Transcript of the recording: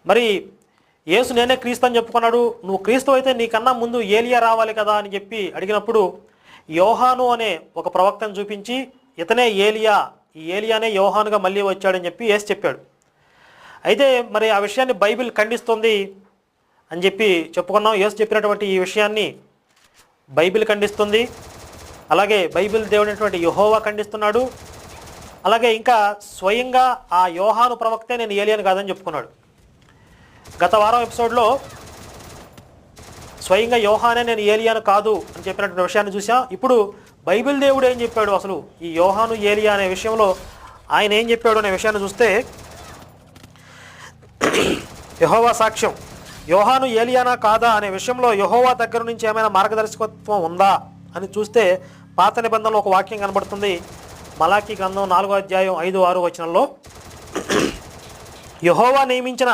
మరి యేసు నేనే క్రీస్తు అని చెప్పుకున్నాడు, నువ్వు క్రీస్తు అయితే నీకన్నా ముందు ఏలియా రావాలి కదా అని చెప్పి అడిగినప్పుడు యోహాను అనే ఒక ప్రవక్తను చూపించి ఇతనే ఏలియా, ఈ ఏలియానే యోహానుగా మళ్ళీ వచ్చాడని చెప్పి యేసు చెప్పాడు. అయితే మరి ఆ విషయాన్ని బైబిల్ ఖండిస్తుంది అని చెప్పి చెప్పుకున్నాం. యేసు చెప్పినటువంటి ఈ విషయాన్ని బైబిల్ ఖండిస్తుంది, అలాగే బైబిల్ దేవుడైనటువంటి యెహోవా ఖండిస్తున్నాడు. అలాగే ఇంకా స్వయంగా ఆ యోహాను ప్రవక్తే నేను ఏలియాను కాదని చెప్పుకున్నాడు. గత వారం ఎపిసోడ్లో స్వయంగా యోహానే నేను ఏలియాను కాదు అని చెప్పినటువంటి విషయాన్ని చూసాం. ఇప్పుడు బైబిల్ దేవుడు ఏం చెప్పాడు, అసలు ఈ యోహాను ఏలియా అనే విషయంలో ఆయన ఏం చెప్పాడు అనే విషయాన్ని చూస్తే, యెహోవా సాక్ష్యం, యోహాను ఏలియానా కాదా అనే విషయంలో యెహోవా దగ్గర నుంచి ఏమైనా మార్గదర్శకత్వం ఉందా అని చూస్తే పాత నిబంధనలో ఒక వాక్యం కనబడుతుంది. మలాకీ గ్రంథం 4వ అధ్యాయం 5-6 వచనంలో, యెహోవా నియమించిన